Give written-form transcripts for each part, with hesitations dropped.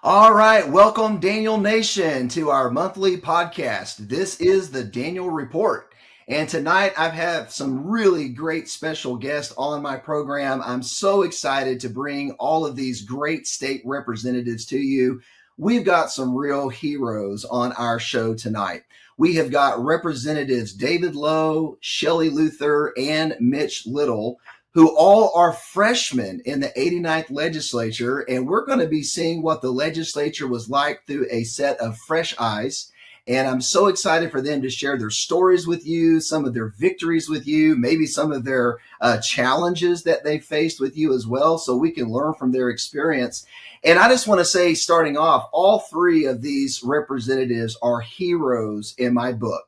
All right, welcome Daniel Nation to our monthly podcast. This is the Daniel Report. And tonight I have some really great special guests on my program. I'm so excited to bring all of these great state representatives to you. We've got some real heroes on our show tonight. We have got Representatives David Lowe, Shelley Luther, and Mitch Little, who all are freshmen in the 89th Legislature. And we're going to be seeing what the legislature was like through a set of fresh eyes. And I'm so excited for them to share their stories with you, some of their victories with you, maybe some of their challenges that they faced with you as well, so we can learn from their experience. And I just want to say, starting off, all three of these representatives are heroes in my book.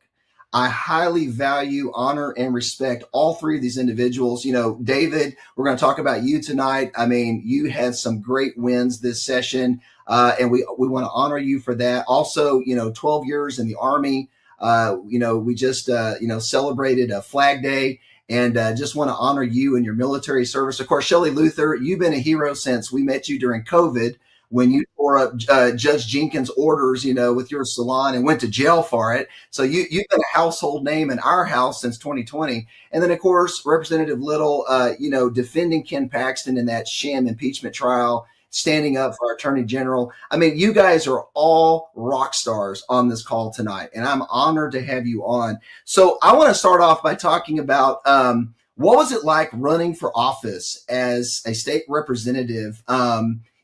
I highly value, honor, and respect all three of these individuals. You know, David, we're going to talk about you tonight. I mean, you had some great wins this session, and we want to honor you for that. Also, 12 years in the Army. We just, celebrated a Flag Day, and just want to honor you and your military service. Of course, Shelley Luther, you've been a hero since we met you during COVID, when you tore up Judge Jenkins' orders, with your salon and went to jail for it. So you've been a household name in our house since 2020. And then, of course, Representative Little, defending Ken Paxton in that sham impeachment trial, standing up for our Attorney General. I mean, you guys are all rock stars on this call tonight, and I'm honored to have you on. So I want to start off by talking about what was it like running for office as a state representative?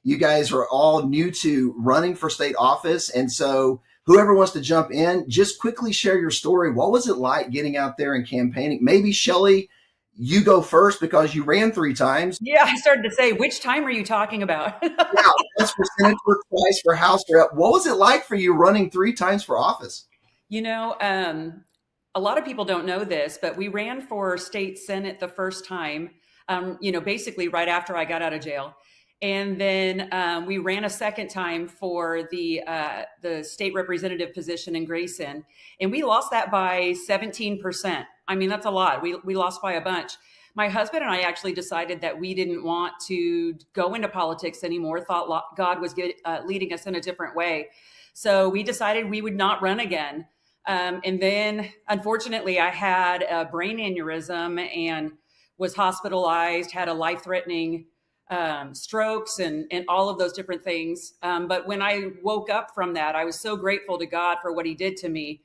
You guys are all new to running for state office. And so whoever wants to jump in, just quickly share your story. What was it like getting out there and campaigning? Maybe Shelley, you go first because you ran 3 times. Yeah, I started to say, which time are you talking about? Yeah, once for senator, twice for House rep. What was it like for you running 3 times for office? A lot of people don't know this, but we ran for state senate the first time, basically right after I got out of jail. And then we ran a second time for the state representative position in Grayson, and we lost that by 17%. I mean, that's a lot. We lost by a bunch. My husband and I actually decided that we didn't want to go into politics anymore, thought God was leading us in a different way. So we decided we would not run again. And then, unfortunately, I had a brain aneurysm and was hospitalized, had a life-threatening strokes and all of those different things. But when I woke up from that, I was so grateful to God for what he did to me.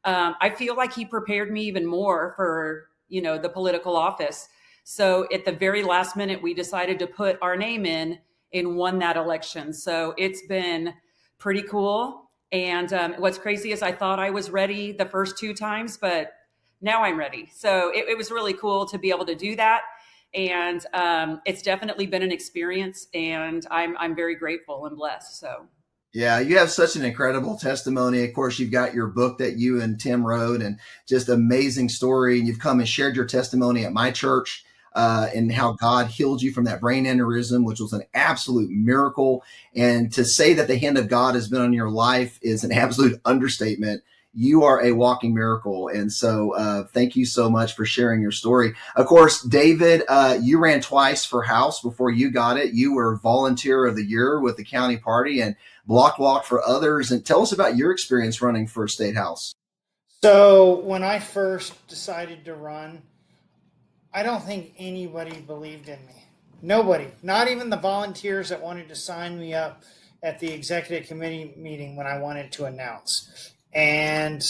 I feel like he prepared me even more for, the political office. So at the very last minute, we decided to put our name in and won that election. So it's been pretty cool. And what's crazy is I thought I was ready the first 2 times, but now I'm ready. So it was really cool to be able to do that. And it's definitely been an experience, and I'm very grateful and blessed. So, yeah, you have such an incredible testimony. Of course, you've got your book that you and Tim wrote, and just amazing story. And you've come and shared your testimony at my church and how God healed you from that brain aneurysm, which was an absolute miracle. And to say that the hand of God has been on your life is an absolute understatement. You are a walking miracle. And so thank you so much for sharing your story. Of course, David, you ran twice for House before you got it. You were Volunteer of the Year with the county party and Block Walk for others. And tell us about your experience running for State House. So when I first decided to run, I don't think anybody believed in me. Nobody, not even the volunteers that wanted to sign me up at the executive committee meeting when I wanted to announce. And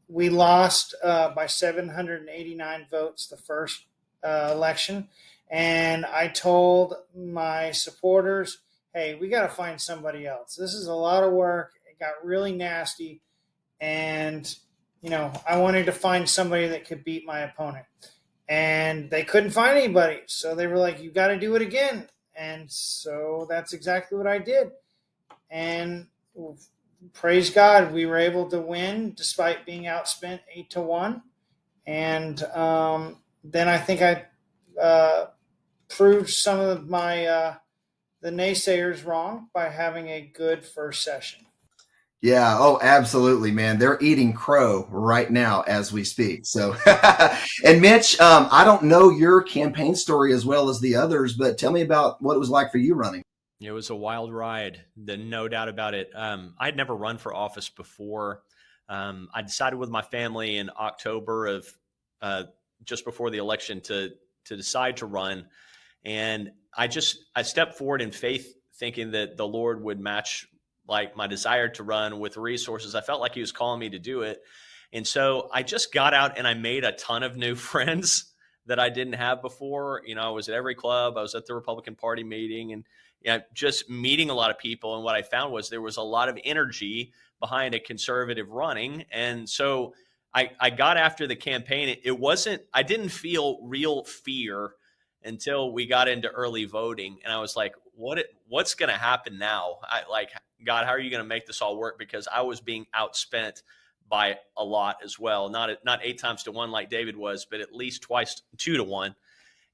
we lost by 789 votes the first election. And I told my supporters, hey, we got to find somebody else. This is a lot of work. It got really nasty. And, I wanted to find somebody that could beat my opponent. And they couldn't find anybody. So they were like, you got to do it again. And so that's exactly what I did. And praise God, we were able to win despite being outspent 8-1. And then I think I proved some of my the naysayers wrong by having a good first session. Yeah. Oh, absolutely, man. They're eating crow right now as we speak. So, and Mitch, I don't know your campaign story as well as the others, but tell me about what it was like for you running. It was a wild ride, no doubt about it. I'd never run for office before. I decided with my family in October of just before the election to decide to run, and I stepped forward in faith, thinking that the Lord would match like my desire to run with resources. I felt like He was calling me to do it, and so I just got out and I made a ton of new friends that I didn't have before. I was at every club. I was at the Republican Party meeting, and just meeting a lot of people. And what I found was there was a lot of energy behind a conservative running. And so I got after the campaign. I didn't feel real fear until we got into early voting. And I was like, what's going to happen now? God, how are you going to make this all work? Because I was being outspent by a lot as well. Not 8 times to 1 like David was, but at least 2 to 1.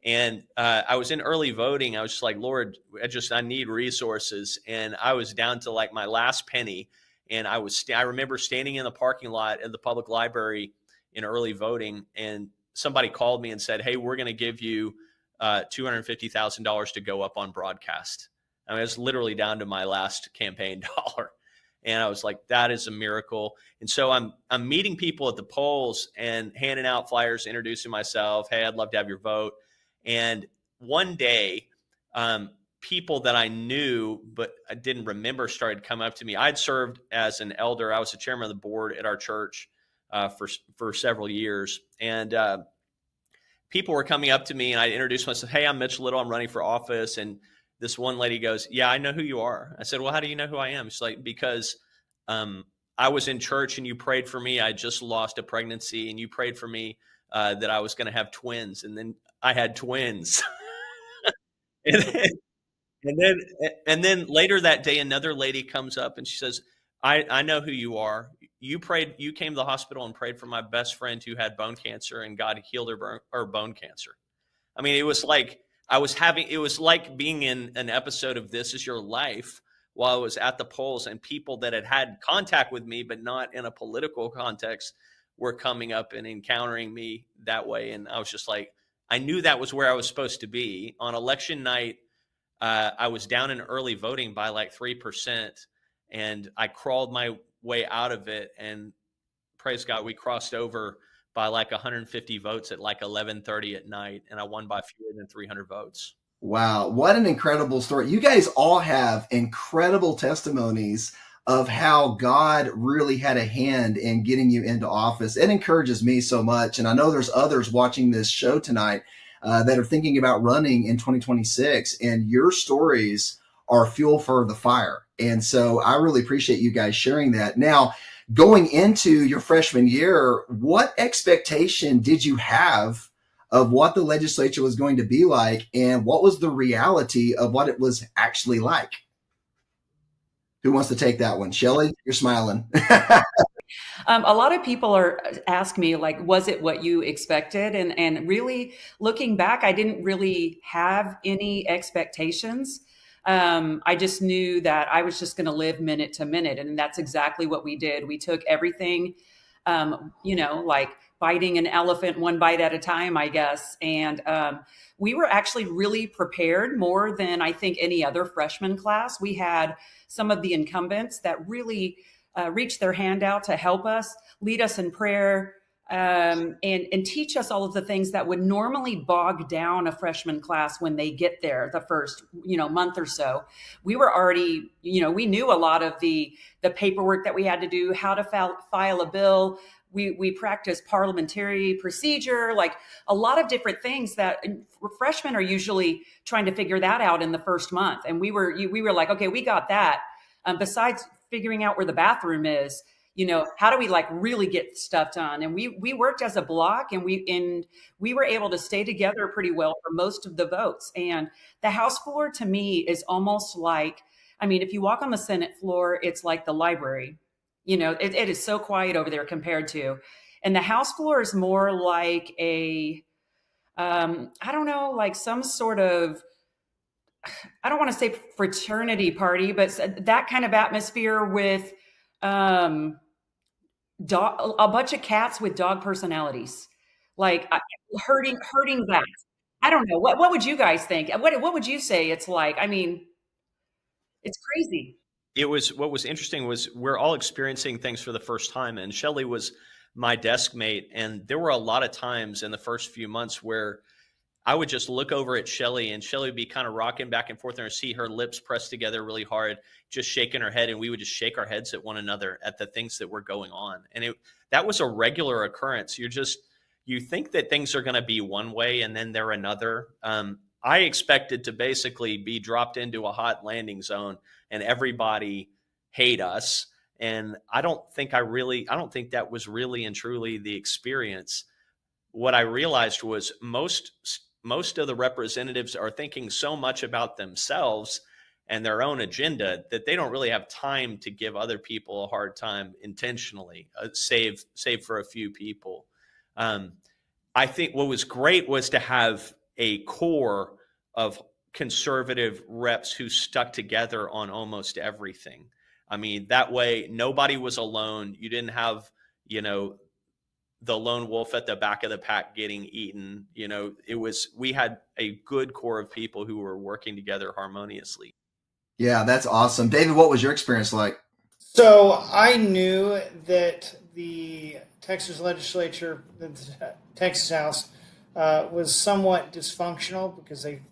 And I was in early voting. I was just like, Lord, I need resources. And I was down to like my last penny. And I remember standing in the parking lot at the public library in early voting. And somebody called me and said, hey, we're going to give you $250,000 to go up on broadcast. I mean, it was literally down to my last campaign dollar. And I was like, that is a miracle. And so I'm meeting people at the polls and handing out flyers, introducing myself. Hey, I'd love to have your vote. And one day, people that I knew but I didn't remember started coming up to me. I'd served as an elder. I was the chairman of the board at our church for several years. And people were coming up to me, and I introduced myself. Hey, I'm Mitch Little. I'm running for office. And this one lady goes, yeah, I know who you are. I said, well, how do you know who I am? She's like, because I was in church and you prayed for me. I just lost a pregnancy, and you prayed for me that I was going to have twins. And then I had twins. and then later that day, another lady comes up and she says, I know who you are. You came to the hospital and prayed for my best friend who had bone cancer, and God healed her bone cancer. I mean, it was like being in an episode of This Is Your Life while I was at the polls, and people that had contact with me, but not in a political context, were coming up and encountering me that way. And I was just like, I knew that was where I was supposed to be. On election night, I was down in early voting by like 3%, and I crawled my way out of it. And praise God, we crossed over by like 150 votes at like 11:30 at night, and I won by fewer than 300 votes. Wow, what an incredible story. You guys all have incredible testimonies of how God really had a hand in getting you into office. It encourages me so much. And I know there's others watching this show tonight that are thinking about running in 2026, and your stories are fuel for the fire. And so I really appreciate you guys sharing that. Now, going into your freshman year, what expectation did you have of what the legislature was going to be like, and what was the reality of what it was actually like? Who wants to take that one? Shelley, you're smiling. A lot of people ask me, like, was it what you expected? And really, looking back, I didn't really have any expectations. I just knew that I was just going to live minute to minute. And that's exactly what we did. We took everything, like biting an elephant one bite at a time, I guess. And we were actually really prepared, more than I think any other freshman class. We had some of the incumbents that really reached their hand out to help us, lead us in prayer, and teach us all of the things that would normally bog down a freshman class when they get there the first, month or so. We were already, we knew a lot of the paperwork that we had to do, how to file a bill. We practiced parliamentary procedure, like a lot of different things that freshmen are usually trying to figure that out in the first month. And we were like, okay, we got that. Besides figuring out where the bathroom is, how do we like really get stuff done? And we worked as a block, and we were able to stay together pretty well for most of the votes. And the House floor to me is almost like, if you walk on the Senate floor, it's like the library. It is so quiet over there compared to, and the House floor is more like like some sort of, I don't want to say fraternity party, but that kind of atmosphere with a bunch of cats with dog personalities, like herding that. I don't know. What would you guys think? What would you say it's like? It's crazy. It was, what was interesting was we're all experiencing things for the first time. And Shelley was my desk mate. And there were a lot of times in the first few months where I would just look over at Shelley, and Shelley would be kind of rocking back and forth, and I'd see her lips pressed together really hard, just shaking her head. And we would just shake our heads at one another at the things that were going on. And that was a regular occurrence. You think that things are going to be one way and then they're another. I expected to basically be dropped into a hot landing zone and everybody hate us. And I don't think that was really and truly the experience. What I realized was most of the representatives are thinking so much about themselves and their own agenda that they don't really have time to give other people a hard time intentionally, save for a few people. I think what was great was to have a core of conservative reps who stuck together on almost everything. I mean, that way nobody was alone. You didn't have, the lone wolf at the back of the pack getting eaten. We had a good core of people who were working together harmoniously. Yeah, that's awesome. David, what was your experience like? So I knew that the Texas Legislature, the Texas House, was somewhat dysfunctional because they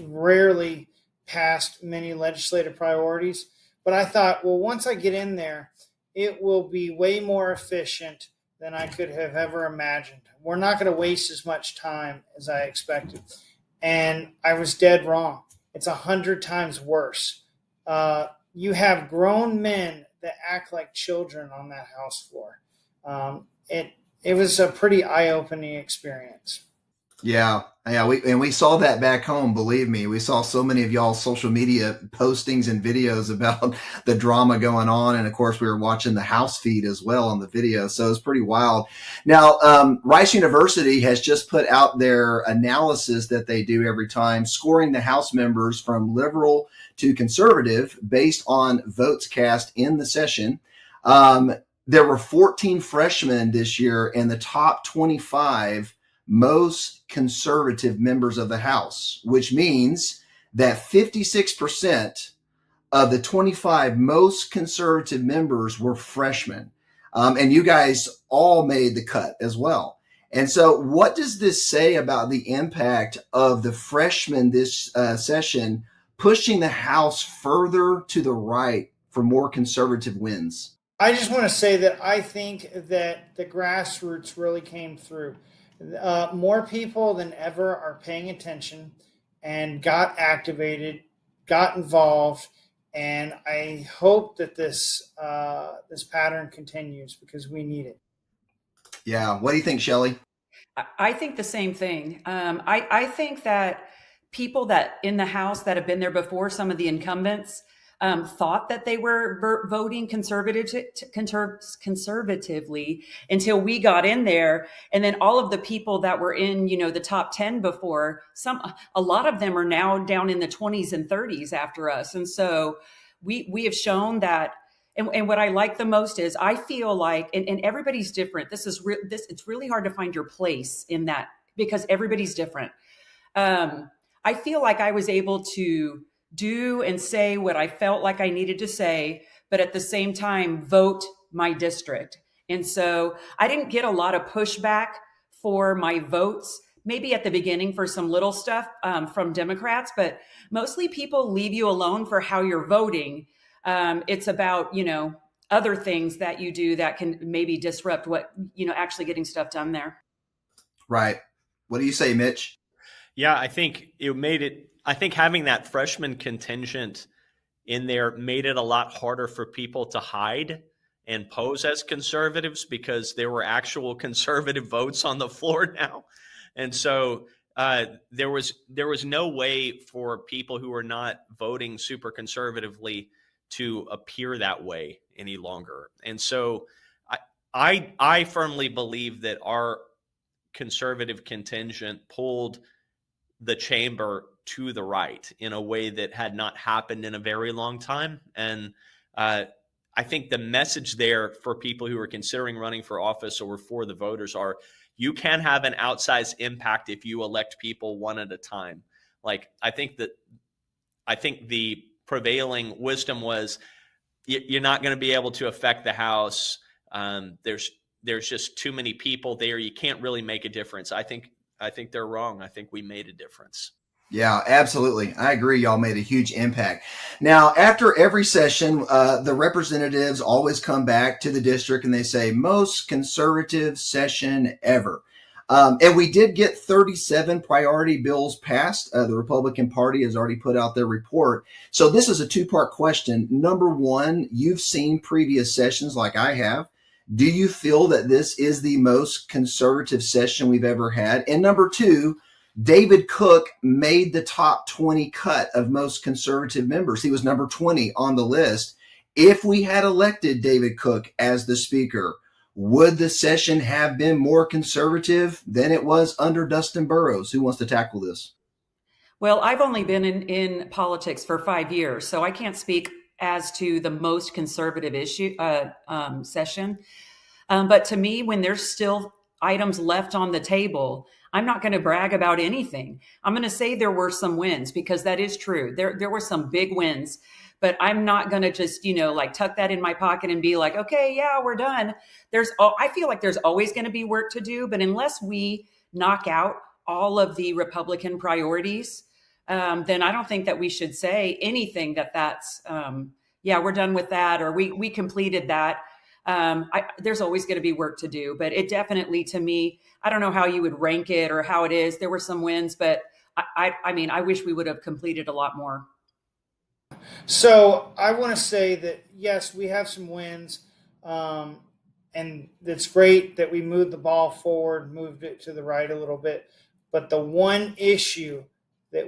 rarely passed many legislative priorities. But I thought, well, once I get in there, it will be way more efficient than I could have ever imagined. We're not going to waste as much time as I expected. And I was dead wrong. It's 100 times worse. You have grown men that act like children on that House floor. It was a pretty eye-opening experience. Yeah. We saw that back home. Believe me, we saw so many of y'all's social media postings and videos about the drama going on. And of course, we were watching the House feed as well on the video. So it was pretty wild. Now, Rice University has just put out their analysis that they do every time, scoring the House members from liberal to conservative based on votes cast in the session. There were 14 freshmen this year in the top 25 most conservative members of the House, which means that 56% of the 25 most conservative members were freshmen. And you guys all made the cut as well. And so what does this say about the impact of the freshmen this session pushing the House further to the right for more conservative wins? I just want to say that I think that the grassroots really came through. More people than ever are paying attention and got activated, got involved, and I hope that this pattern continues because we need it. Yeah. What do you think, Shelley? I think the same thing. I think that people that in the House that have been there before, some of the incumbents, thought that they were voting conservatively until we got in there. And then all of the people that were in, the top 10 before, a lot of them are now down in the 20s and 30s after us. And so we have shown that. And what I like the most is I feel like, and everybody's different. It's really hard to find your place in that because everybody's different. I feel like I was able to do and say what I felt like I needed to say, but at the same time, vote my district. And so I didn't get a lot of pushback for my votes, maybe at the beginning for some little stuff from Democrats, but mostly people leave you alone for how you're voting. It's about, other things that you do that can maybe disrupt what, actually getting stuff done there. Right. What do you say, Mitch? Yeah, I think having that freshman contingent in there made it a lot harder for people to hide and pose as conservatives because there were actual conservative votes on the floor now. And so there was no way for people who were not voting super conservatively to appear that way any longer. And so I firmly believe that our conservative contingent pulled the chamber to the right in a way that had not happened in a very long time. And I think the message there for people who are considering running for office or for the voters are, you can have an outsized impact if you elect people one at a time. Like, I think the prevailing wisdom was you're not going to be able to affect the House. There's just too many people there. You can't really make a difference. I think they're wrong. I think we made a difference. Yeah, absolutely. I agree. Y'all made a huge impact. Now, after every session, the representatives always come back to the district and they say, most conservative session ever. And we did get 37 priority bills passed. The Republican Party has already put out their report. So this is a two-part question. Number one, you've seen previous sessions like I have. Do you feel that this is the most conservative session we've ever had? And number two, David Cook made the top 20 cut of most conservative members. He was number 20 on the list. If we had elected David Cook as the speaker, would the session have been more conservative than it was under Dustin Burrows? Who wants to tackle this? Well, I've only been in politics for 5 years, so I can't speak as to the most conservative session. But to me, when there's still items left on the table, I'm not going to brag about anything. I'm going to say there were some wins, because that is true. There were some big wins, but I'm not going to just, like tuck that in my pocket and be like, okay, yeah, we're done. I feel like there's always going to be work to do, but unless we knock out all of the Republican priorities, then I don't think that we should say anything that's, we're done with that, or we completed that. There's always going to be work to do, but it definitely, to me, I don't know how you would rank it or how it is. There were some wins, but I wish we would have completed a lot more. So I want to say that, yes, we have some wins, and it's great that we moved the ball forward, moved it to the right a little bit. But the one issue that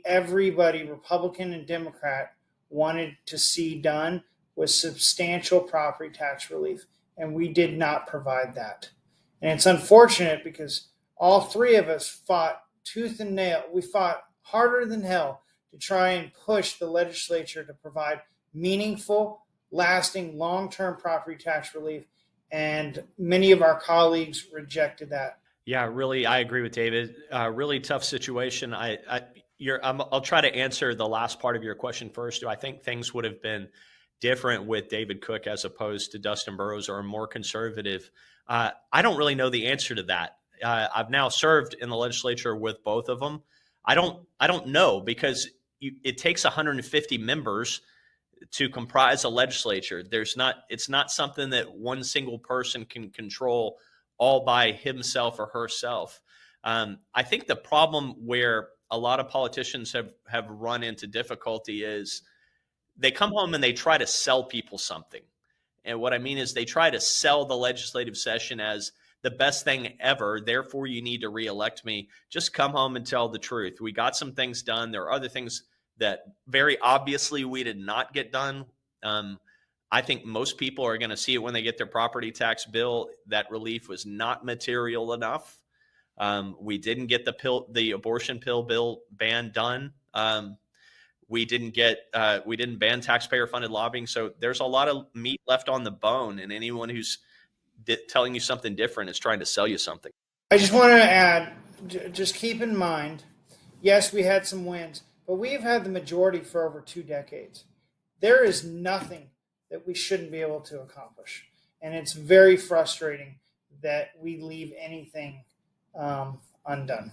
everybody, Republican and Democrat, wanted to see done was substantial property tax relief, and we did not provide that. And it's unfortunate because all three of us fought tooth and nail. We fought harder than hell to try and push the legislature to provide meaningful, lasting, long-term property tax relief, and many of our colleagues rejected that. Yeah, really, I agree with David. Really tough situation. I'll try to answer the last part of your question first. Do I think things would have been different with David Cook as opposed to Dustin Burrows, or more conservative? I don't really know the answer to that. I've now served in the legislature with both of them. I don't know, because it takes 150 members to comprise a legislature. It's not something that one single person can control all by himself or herself. I think the problem where a lot of politicians have run into difficulty is they come home and they try to sell people something. And what I mean is they try to sell the legislative session as the best thing ever. Therefore, you need to reelect me. Just come home and tell the truth. We got some things done. There are other things that very obviously we did not get done. I think most people are going to see it when they get their property tax bill. That relief was not material enough. We didn't get the abortion pill bill ban done. We didn't ban taxpayer funded lobbying. So there's a lot of meat left on the bone, and anyone who's telling you something different is trying to sell you something. I just want to add, just keep in mind, yes, we had some wins, but we've had the majority for over 2 decades. There is nothing that we shouldn't be able to accomplish. And it's very frustrating that we leave anything undone.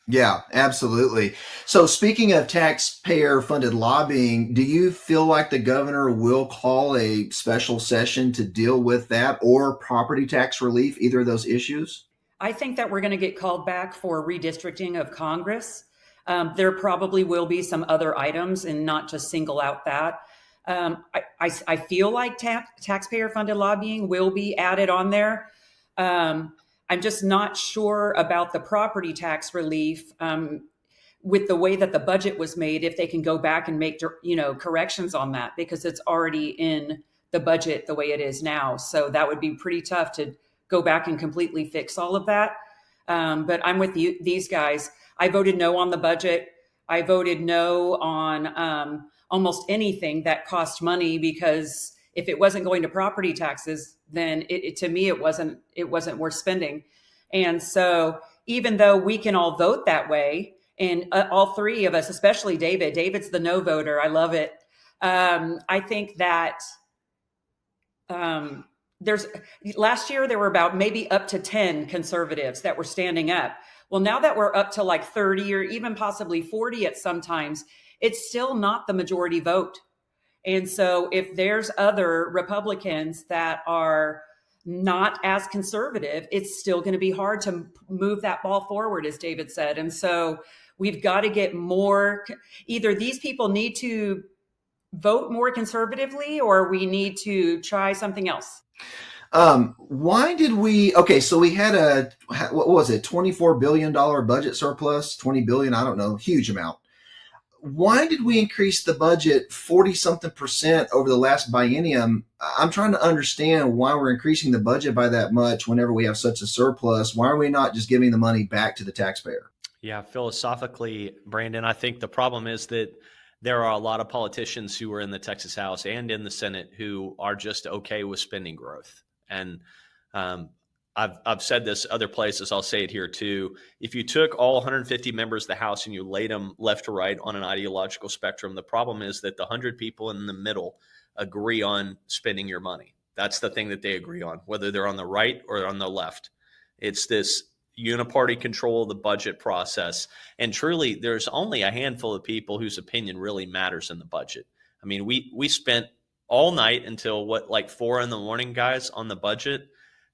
Yeah, absolutely. So speaking of taxpayer-funded lobbying, do you feel like the governor will call a special session to deal with that, or property tax relief, either of those issues? I think that we're going to get called back for redistricting of Congress. There probably will be some other items, and not just single out that. I feel like taxpayer-funded lobbying will be added on there. I'm just not sure about the property tax relief with the way that the budget was made, if they can go back and make, corrections on that, because it's already in the budget the way it is now. So that would be pretty tough to go back and completely fix all of that. But I'm with these guys. I voted no on the budget. I voted no on almost anything that cost money, because if it wasn't going to property taxes, then to me, it wasn't worth spending. And so even though we can all vote that way And all three of us, especially David's the no voter. I love it. I think that last year there were about maybe up to 10 conservatives that were standing up. Well, now that we're up to like 30 or even possibly 40 at sometimes, it's still not the majority vote. And so if there's other Republicans that are not as conservative, it's still going to be hard to move that ball forward, as David said. And so we've got to get more, either these people need to vote more conservatively or we need to try something else. Why did okay, so we had what was it, $24 billion budget surplus, 20 billion, I don't know, huge amount. Why did we increase the budget 40 something percent over the last biennium? I'm trying to understand why we're increasing the budget by that much whenever we have such a surplus. Why are we not just giving the money back to the taxpayer? Yeah, philosophically, Brandon, I think the problem is that there are a lot of politicians who are in the Texas House and in the Senate who are just okay with spending growth. And I've said this other places, I'll say it here too. If you took all 150 members of the House and you laid them left to right on an ideological spectrum, the problem is that the 100 people in the middle agree on spending your money. That's the thing that they agree on, whether they're on the right or on the left. It's this uniparty control of the budget process. And truly, there's only a handful of people whose opinion really matters in the budget. I mean, we spent all night until like 4 a.m, guys, on the budget.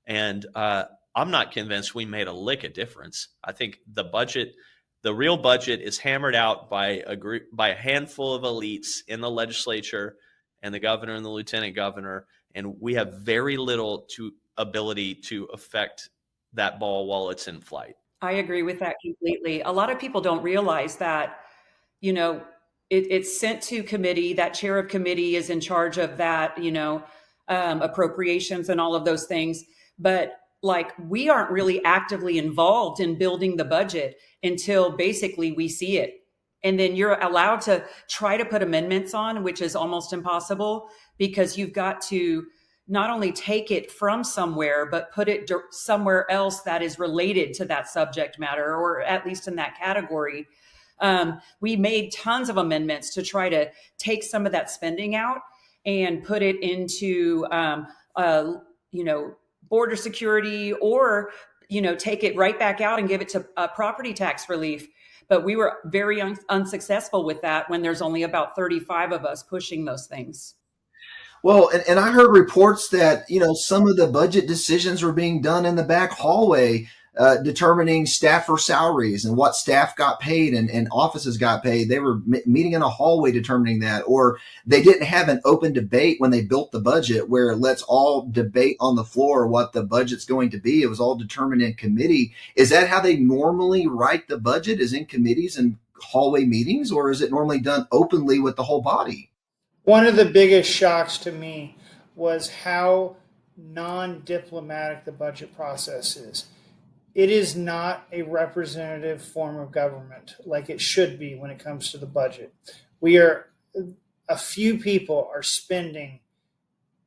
And I'm not convinced we made a lick of difference. I think the real budget is hammered out by a handful of elites in the legislature and the governor and the lieutenant governor. And we have very little ability to affect that ball while it's in flight. I agree with that completely. A lot of people don't realize that, it's sent to committee. That chair of committee is in charge of that, appropriations and all of those things. But like, we aren't really actively involved in building the budget until basically we see it. And then you're allowed to try to put amendments on, which is almost impossible because you've got to not only take it from somewhere, but put it somewhere else that is related to that subject matter, or at least in that category. We made tons of amendments to try to take some of that spending out and put it into, border security, or, take it right back out and give it to property tax relief. But we were very unsuccessful with that when there's only about 35 of us pushing those things. Well, and I heard reports that, some of the budget decisions were being done in the back hallway, determining staffer salaries and what staff got paid and offices got paid. They were meeting in a hallway determining that, or they didn't have an open debate when they built the budget where let's all debate on the floor what the budget's going to be. It was all determined in committee. Is that how they normally write the budget, is in committees and hallway meetings, or is it normally done openly with the whole body? One of the biggest shocks to me was how non-diplomatic the budget process is. It is not a representative form of government like it should be when it comes to the budget. A few people are spending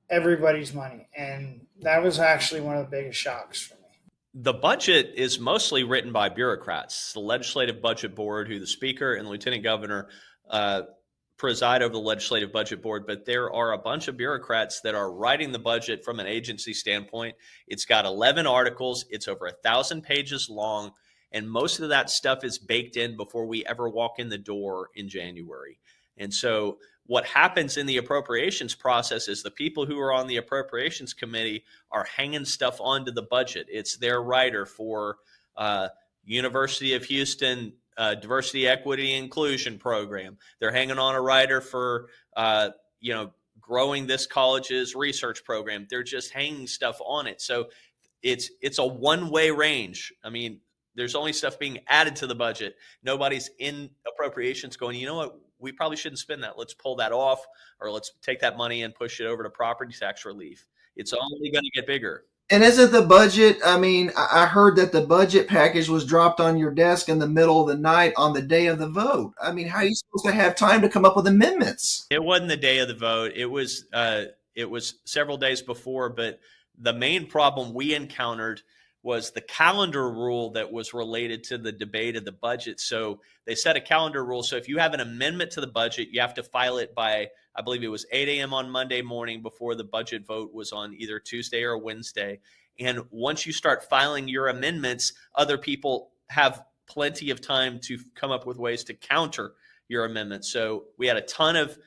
everybody's money, and that was actually one of the biggest shocks for me. The budget is mostly written by bureaucrats. The Legislative Budget Board, who the Speaker and Lieutenant Governor preside over the Legislative Budget Board, but there are a bunch of bureaucrats that are writing the budget from an agency standpoint. It's got 11 articles. It's over 1,000 pages long, and most of that stuff is baked in before we ever walk in the door in January. And so what happens in the appropriations process is the people who are on the appropriations committee are hanging stuff onto the budget. It's their writer for University of Houston diversity, equity, inclusion program. They're hanging on a writer for, growing this college's research program. They're just hanging stuff on it. So it's a one-way range. I mean, there's only stuff being added to the budget. Nobody's in appropriations going, you know what, we probably shouldn't spend that. Let's pull that off, or let's take that money and push it over to property tax relief. It's only going to get bigger. And isn't the budget, I heard that the budget package was dropped on your desk in the middle of the night on the day of the vote. I mean, how are you supposed to have time to come up with amendments? It wasn't the day of the vote. It was several days before, but the main problem we encountered was the calendar rule that was related to the debate of the budget. So they set a calendar rule. So if you have an amendment to the budget, you have to file it by, I believe it was 8 a.m. on Monday morning before the budget vote was on either Tuesday or Wednesday. And once you start filing your amendments, other people have plenty of time to come up with ways to counter your amendments. So we had a ton of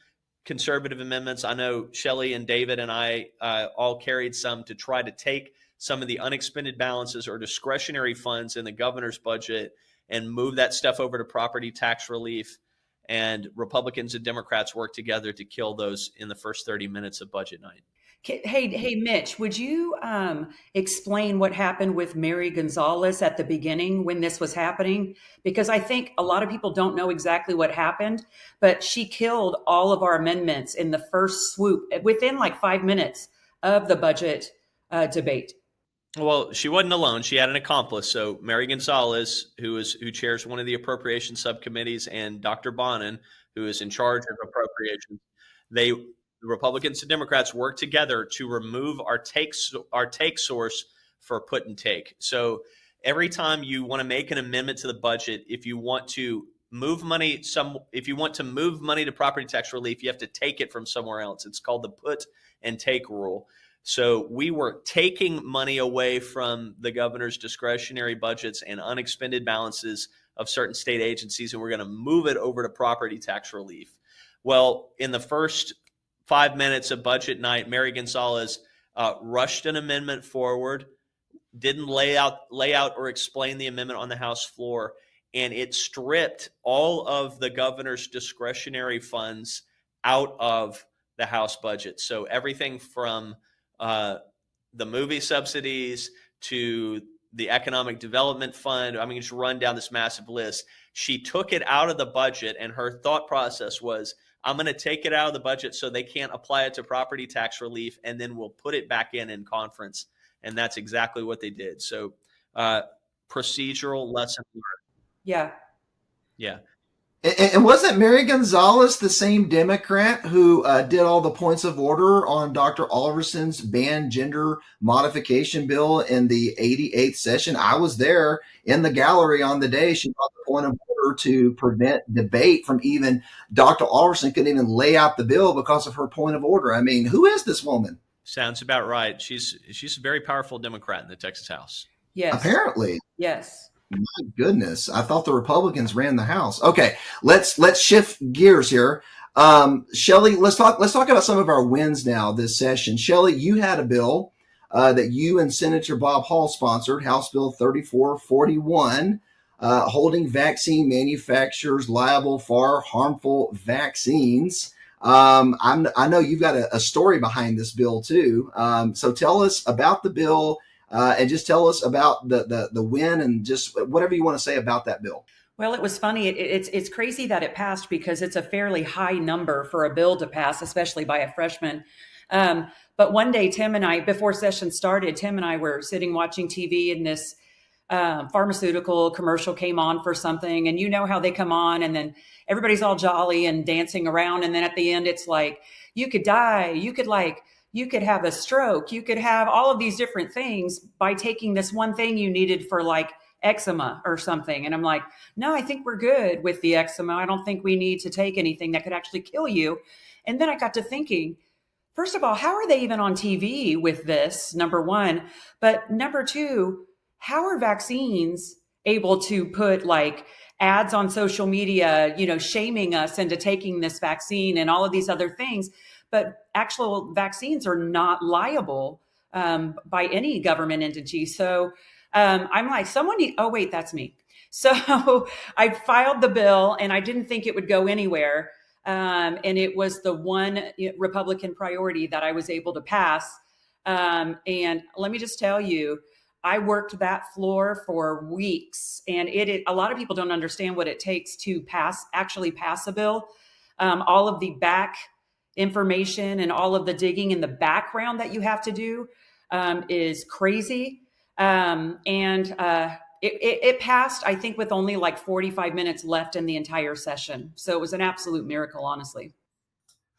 conservative amendments. I know Shelley and David and I all carried some to try to take some of the unexpended balances or discretionary funds in the governor's budget and move that stuff over to property tax relief. And Republicans and Democrats worked together to kill those in the first 30 minutes of budget night. Hey, Mitch, would you explain what happened with Mary Gonzalez at the beginning when this was happening? Because I think a lot of people don't know exactly what happened, but she killed all of our amendments in the first swoop within like 5 minutes of the budget debate. Well, she wasn't alone. She had an accomplice. So Mary Gonzalez, who chairs one of the appropriations subcommittees, and Dr. Bonin, who is in charge of appropriations, the Republicans and Democrats worked together to remove our take source for put and take. So every time you want to make an amendment to the budget, if you want to move money to property tax relief, you have to take it from somewhere else. It's called the put and take rule. So we were taking money away from the governor's discretionary budgets and unexpended balances of certain state agencies, and we're going to move it over to property tax relief. Well, in the first 5 minutes of budget night, Mary Gonzalez rushed an amendment forward, didn't lay out or explain the amendment on the House floor, and it stripped all of the governor's discretionary funds out of the House budget. So everything from the movie subsidies to the economic development fund, I mean, just run down this massive list. She took it out of the budget, and her thought process was, I'm going to take it out of the budget so they can't apply it to property tax relief, and then we'll put it back in conference. And that's exactly what they did. So procedural lesson learned. Yeah. Yeah. And wasn't Mary Gonzalez the same Democrat who did all the points of order on Dr. Oliverson's banned gender modification bill in the 88th session? I was there in the gallery on the day she brought the point of order to prevent debate from even Dr. Oliverson couldn't even lay out the bill because of her point of order. I mean, who is this woman? Sounds about right. She's a very powerful Democrat in the Texas House. Yes. Apparently. Yes. My goodness, I thought the Republicans ran the House. Okay, let's shift gears here. Shelley, let's talk about some of our wins now this session. Shelley, you had a bill that you and Senator Bob Hall sponsored, House Bill 3441, holding vaccine manufacturers liable for harmful vaccines. I know you've got a story behind this bill too. So tell us about the bill. And just tell us about the win and just whatever you want to say about that bill. Well, it was funny. It's crazy that it passed because it's a fairly high number for a bill to pass, especially by a freshman. But one day, Tim and I, before session started, Tim and I were sitting watching TV, and this pharmaceutical commercial came on for something. And you know how they come on, and then everybody's all jolly and dancing around. And then at the end, it's like, you could die. You could have a stroke. You could have all of these different things by taking this one thing you needed for like eczema or something. And I'm like, no, I think we're good with the eczema. I don't think we need to take anything that could actually kill you. And then I got to thinking, first of all, how are they even on TV with this? Number one. But number two, how are vaccines able to put like ads on social media, shaming us into taking this vaccine and all of these other things? But actual vaccines are not liable by any government entity. So I'm like, oh, wait, that's me. So I filed the bill, and I didn't think it would go anywhere. And it was the one Republican priority that I was able to pass. And let me just tell you, I worked that floor for weeks, and a lot of people don't understand what it takes to actually pass a bill. All of the back information and all of the digging in the background that you have to do is crazy. It passed, I think, with only like 45 minutes left in the entire session. So it was an absolute miracle, honestly.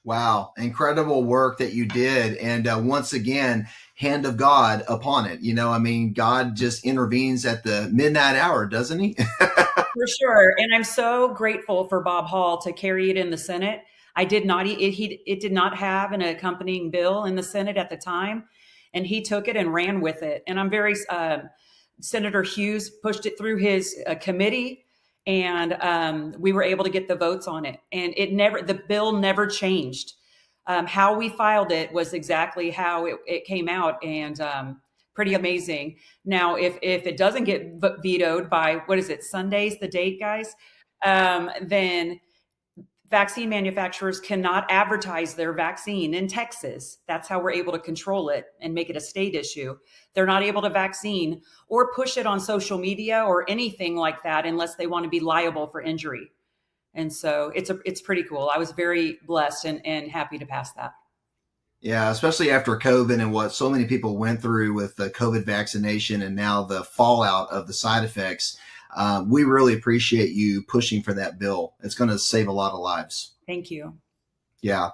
Wow, incredible work that you did. And once again, hand of God upon it. I mean, God just intervenes at the midnight hour, doesn't he? For sure. And I'm so grateful for Bob Hall to carry it in the Senate. I did not, it did not have an accompanying bill in the Senate at the time. And he took it and ran with it. And I'm very, Senator Hughes pushed it through his committee, and we were able to get the votes on it. And the bill never changed. How we filed it was exactly how it came out. And pretty amazing. Now, if it doesn't get vetoed by, what is it, Sunday's the date, guys, then vaccine manufacturers cannot advertise their vaccine in Texas. That's how we're able to control it and make it a state issue. They're not able to vaccine or push it on social media or anything like that unless they want to be liable for injury. And so it's pretty cool. I was very blessed and happy to pass that. Yeah, especially after COVID and what so many people went through with the COVID vaccination and now the fallout of the side effects. We really appreciate you pushing for that bill. It's going to save a lot of lives. Thank you. Yeah.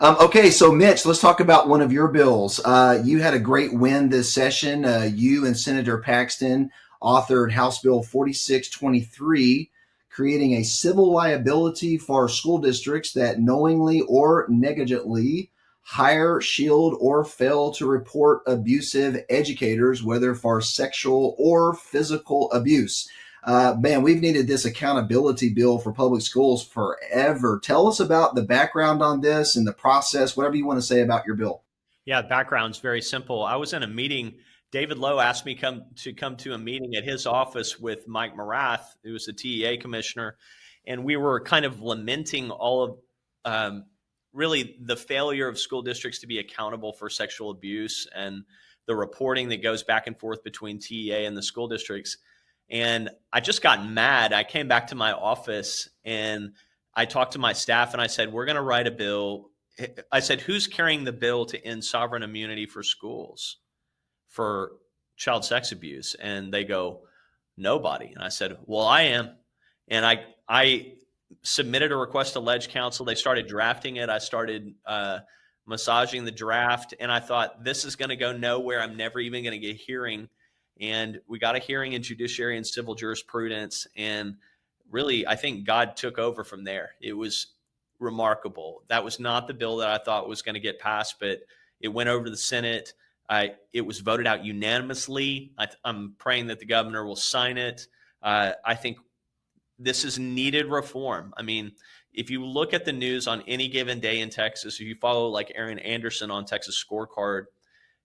Okay, so Mitch, let's talk about one of your bills. You had a great win this session. You and Senator Paxton authored House Bill 4623, creating a civil liability for school districts that knowingly or negligently hire, shield, or fail to report abusive educators, whether for sexual or physical abuse. Man, we've needed this accountability bill for public schools forever. Tell us about the background on this and the process, whatever you want to say about your bill. Yeah, the background's very simple. I was in a meeting. David Lowe asked me to come to a meeting at his office with Mike Morath, who was the TEA commissioner, and we were kind of lamenting all of really the failure of school districts to be accountable for sexual abuse and the reporting that goes back and forth between TEA and the school districts. And I just got mad. I came back to my office and I talked to my staff and I said, we're going to write a bill. I said, who's carrying the bill to end sovereign immunity for schools for child sex abuse? And they go, nobody. And I said, well, I am. And I submitted a request to Ledge Council. They started drafting it. I started massaging the draft, and I thought, this is going to go nowhere. I'm never even going to get a hearing. And we got a hearing in judiciary and civil jurisprudence, and really, I think God took over from there. It was remarkable. That was not the bill that I thought was going to get passed, but it went over to the Senate. It was voted out unanimously. I'm praying that the governor will sign it. I think this is needed reform. I mean, if you look at the news on any given day in Texas, if you follow like Aaron Anderson on Texas Scorecard,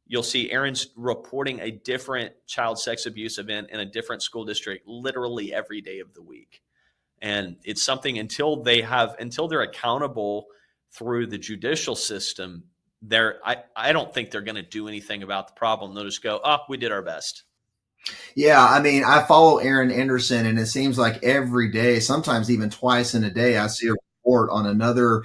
you'll see Aaron's reporting a different child sex abuse event in a different school district literally every day of the week. And it's something until they're accountable through the judicial system, I don't think they're going to do anything about the problem. They'll just go, oh, we did our best. Yeah, I mean, I follow Aaron Anderson, and it seems like every day, sometimes even twice in a day, I see a report on another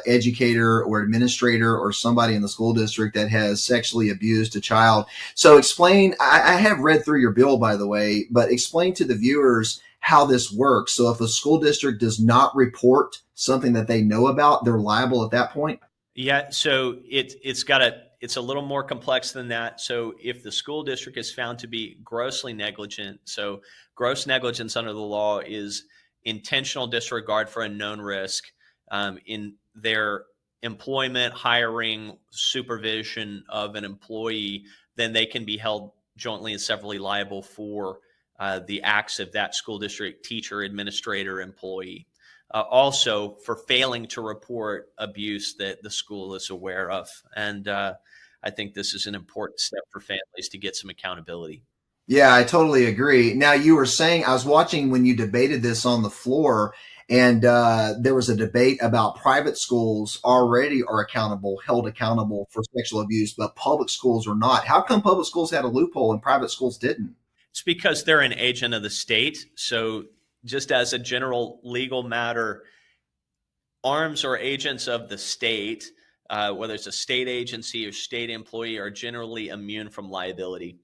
educator or administrator or somebody in the school district that has sexually abused a child. So explain, I have read through your bill, by the way, but explain to the viewers how this works. So if a school district does not report something that they know about, they're liable at that point? Yeah, so it's a little more complex than that. So if the school district is found to be grossly negligent, so gross negligence under the law is intentional disregard for a known risk in their employment, hiring, supervision of an employee, then they can be held jointly and severally liable for the acts of that school district teacher, administrator, employee. Also for failing to report abuse that the school is aware of. And I think this is an important step for families to get some accountability. Yeah, I totally agree. Now, you were saying, I was watching when you debated this on the floor, and there was a debate about private schools already are held accountable for sexual abuse, but public schools are not. How come public schools had a loophole and private schools didn't? It's because they're an agent of the state. So just as a general legal matter, arms or agents of the state, whether it's a state agency or state employee, are generally immune from liability.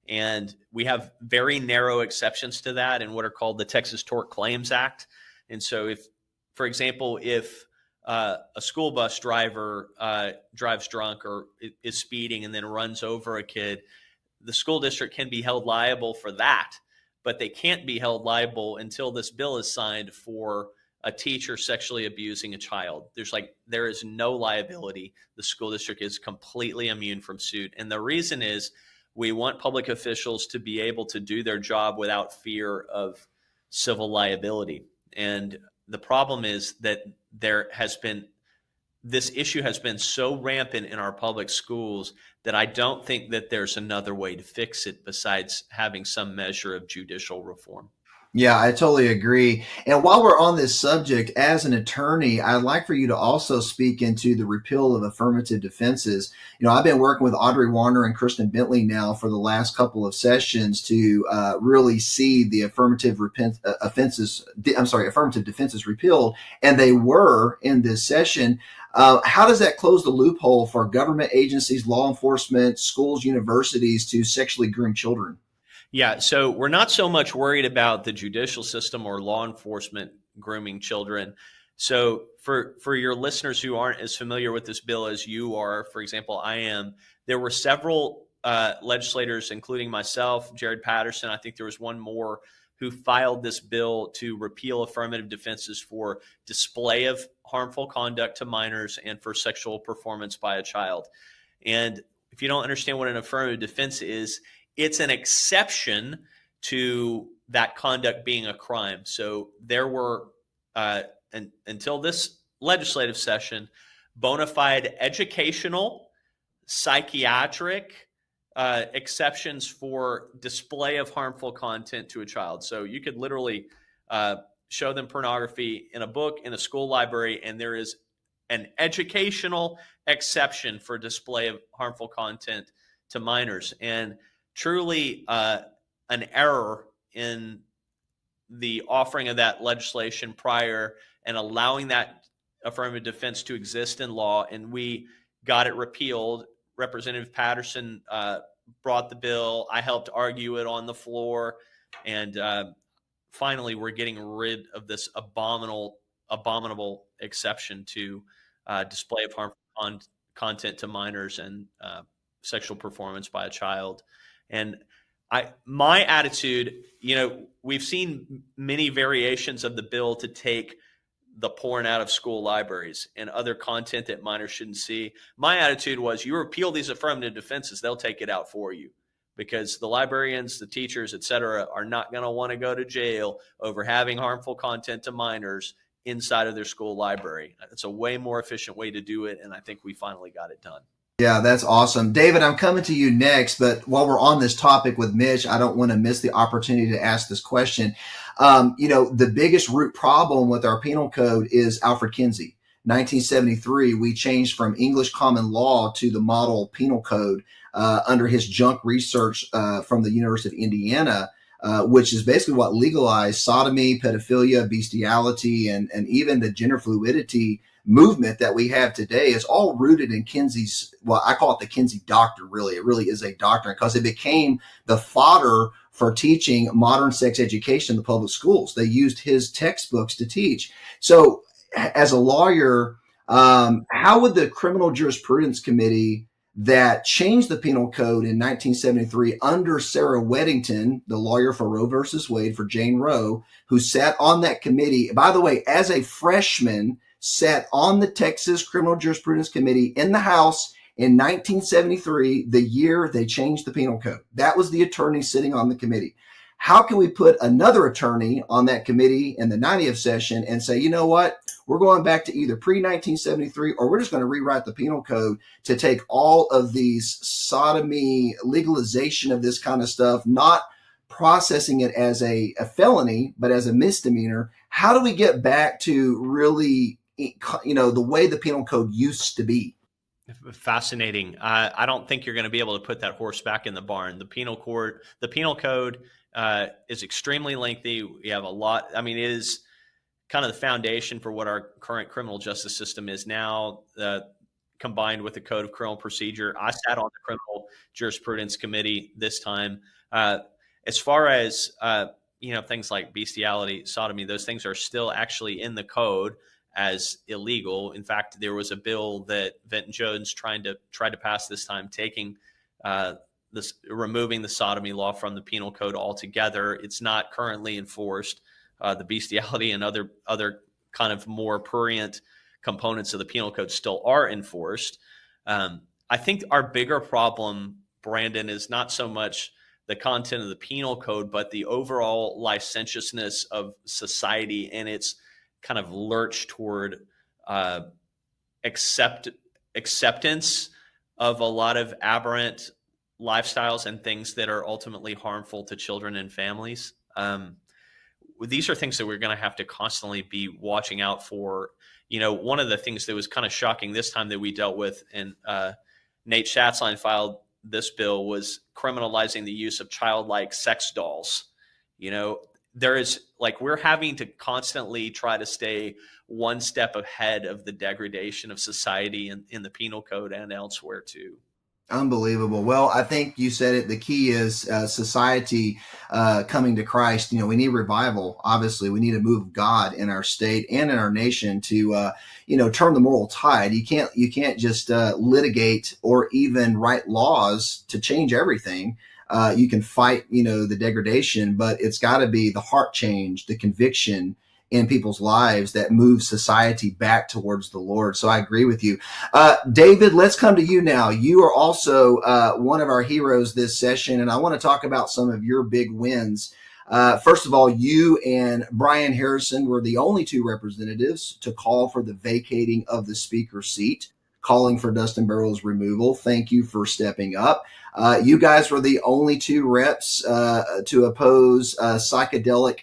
And we have very narrow exceptions to that in what are called the Texas Tort Claims Act. And so if, for example, if a school bus driver drives drunk or is speeding and then runs over a kid, the school district can be held liable for that, but they can't be held liable until this bill is signed for a teacher sexually abusing a child. There is no liability. The school district is completely immune from suit. And the reason is we want public officials to be able to do their job without fear of civil liability. And the problem is that this issue has been so rampant in our public schools that I don't think that there's another way to fix it besides having some measure of judicial reform. Yeah, I totally agree. And while we're on this subject, as an attorney, I'd like for you to also speak into the repeal of affirmative defenses. I've been working with Audrey Warner and Kristen Bentley now for the last couple of sessions to really see the affirmative defenses repealed, and they were in this session. How does that close the loophole for government agencies, law enforcement, schools, universities to sexually groom children? Yeah, so we're not so much worried about the judicial system or law enforcement grooming children. So for your listeners who aren't as familiar with this bill as you are, for example, I am, there were several legislators, including myself, Jared Patterson, I think there was one more, who filed this bill to repeal affirmative defenses for display of harmful conduct to minors and for sexual performance by a child. And if you don't understand what an affirmative defense is, it's an exception to that conduct being a crime. So there were, until this legislative session, bona fide educational, psychiatric exceptions for display of harmful content to a child. So you could literally show them pornography in a book, in a school library, and there is an educational exception for display of harmful content to minors. And truly an error in the offering of that legislation prior and allowing that affirmative defense to exist in law, and we got it repealed. Representative Patterson brought the bill. I helped argue it on the floor, and finally we're getting rid of this abominable exception to display of harmful content to minors and sexual performance by a child. And my attitude, we've seen many variations of the bill to take the porn out of school libraries and other content that minors shouldn't see. My attitude was, you repeal these affirmative defenses, they'll take it out for you, because the librarians, the teachers, et cetera, are not going to want to go to jail over having harmful content to minors inside of their school library. It's a way more efficient way to do it, and I think we finally got it done. Yeah, that's awesome. David, I'm coming to you next, but while we're on this topic with Mitch, I don't want to miss the opportunity to ask this question. The biggest root problem with our penal code is Alfred Kinsey. 1973, we changed from English common law to the model penal code under his junk research from the University of Indiana, which is basically what legalized sodomy, pedophilia, bestiality, and even the gender fluidity movement that we have today is all rooted in Kinsey's, well, I call it the Kinsey doctrine, really. It really is a doctrine because it became the fodder for teaching modern sex education in the public schools. They used his textbooks to teach. So as a lawyer, how would the Criminal Jurisprudence Committee that changed the penal code in 1973 under Sarah Weddington, the lawyer for Roe versus Wade, for Jane Roe, who sat on that committee, by the way, as a freshman, sat on the Texas Criminal Jurisprudence Committee in the House in 1973, the year they changed the penal code. That was the attorney sitting on the committee. How can we put another attorney on that committee in the 90th session and say, you know what, we're going back to either pre-1973 or we're just going to rewrite the penal code to take all of these sodomy, legalization of this kind of stuff, not processing it as a felony, but as a misdemeanor. How do we get back to really, the way the penal code used to be? Fascinating. I don't think you're going to be able to put that horse back in the barn. The penal code is extremely lengthy. We have a lot. I mean, it is kind of the foundation for what our current criminal justice system is now, combined with the Code of Criminal Procedure. I sat on the Criminal Jurisprudence Committee this time. As far as things like bestiality, sodomy, those things are still actually in the code as illegal. In fact, there was a bill that Vinton Jones tried to pass this time, taking removing the sodomy law from the penal code altogether. It's not currently enforced. The bestiality and other kind of more prurient components of the penal code still are enforced. I think our bigger problem, Brandon, is not so much the content of the penal code, but the overall licentiousness of society and its kind of lurch toward acceptance of a lot of aberrant lifestyles and things that are ultimately harmful to children and families. These are things that we're going to have to constantly be watching out for. You know, one of the things that was kind of shocking this time that we dealt with, and Nate Schatzline filed this bill, was criminalizing the use of childlike sex dolls. You know, there is, like, we're having to constantly try to stay one step ahead of the degradation of society in the penal code and elsewhere too. Unbelievable. Well, I think you said it. The key is society coming to Christ. You know, we need revival. Obviously, we need a move of God in our state and in our nation to, turn the moral tide. You can't just litigate or even write laws to change everything. You can fight, the degradation, but it's got to be the heart change, the conviction in people's lives that moves society back towards the Lord. So I agree with you. David, let's come to you now. You are also one of our heroes this session, and I want to talk about some of your big wins. First of all, you and Brian Harrison were the only two representatives to call for the vacating of the speaker's seat, calling for Dustin Burrow's removal. Thank you for stepping up. You guys were the only two reps to oppose psychedelic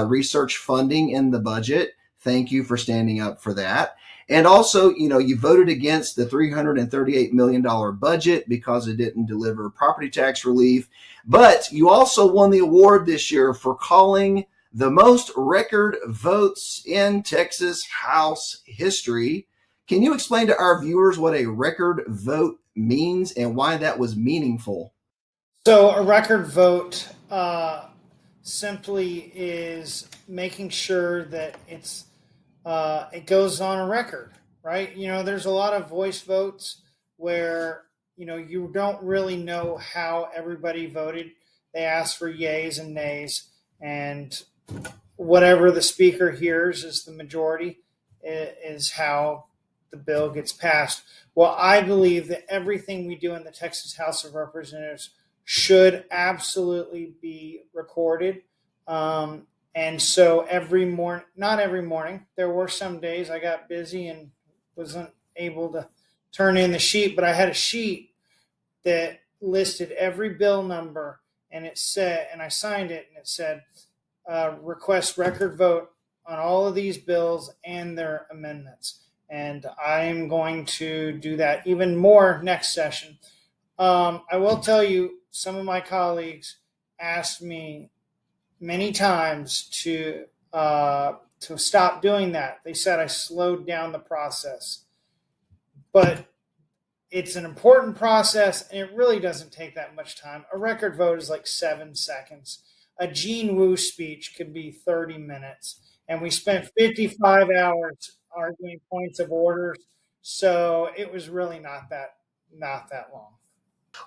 research funding in the budget. Thank you for standing up for that. And also, you voted against the $338 million budget because it didn't deliver property tax relief. But you also won the award this year for calling the most record votes in Texas House history. Can you explain to our viewers what a record vote means and why that was meaningful? So a record vote simply is making sure that it goes on a record, right? There's a lot of voice votes where you don't really know how everybody voted. They ask for yays and nays, and whatever the speaker hears is the majority, is how the bill gets passed. Well, I believe that everything we do in the Texas House of Representatives should absolutely be recorded. And so not every morning, there were some days I got busy and wasn't able to turn in the sheet, but I had a sheet that listed every bill number, and it said, and I signed it, and it said, request record vote on all of these bills and their amendments. And I'm going to do that even more next session. I will tell you, some of my colleagues asked me many times to stop doing that. They said I slowed down the process. But it's an important process, and it really doesn't take that much time. A record vote is like 7 seconds. A Gene Wu speech could be 30 minutes. And we spent 55 hours arguing points of orders. So it was really not that long.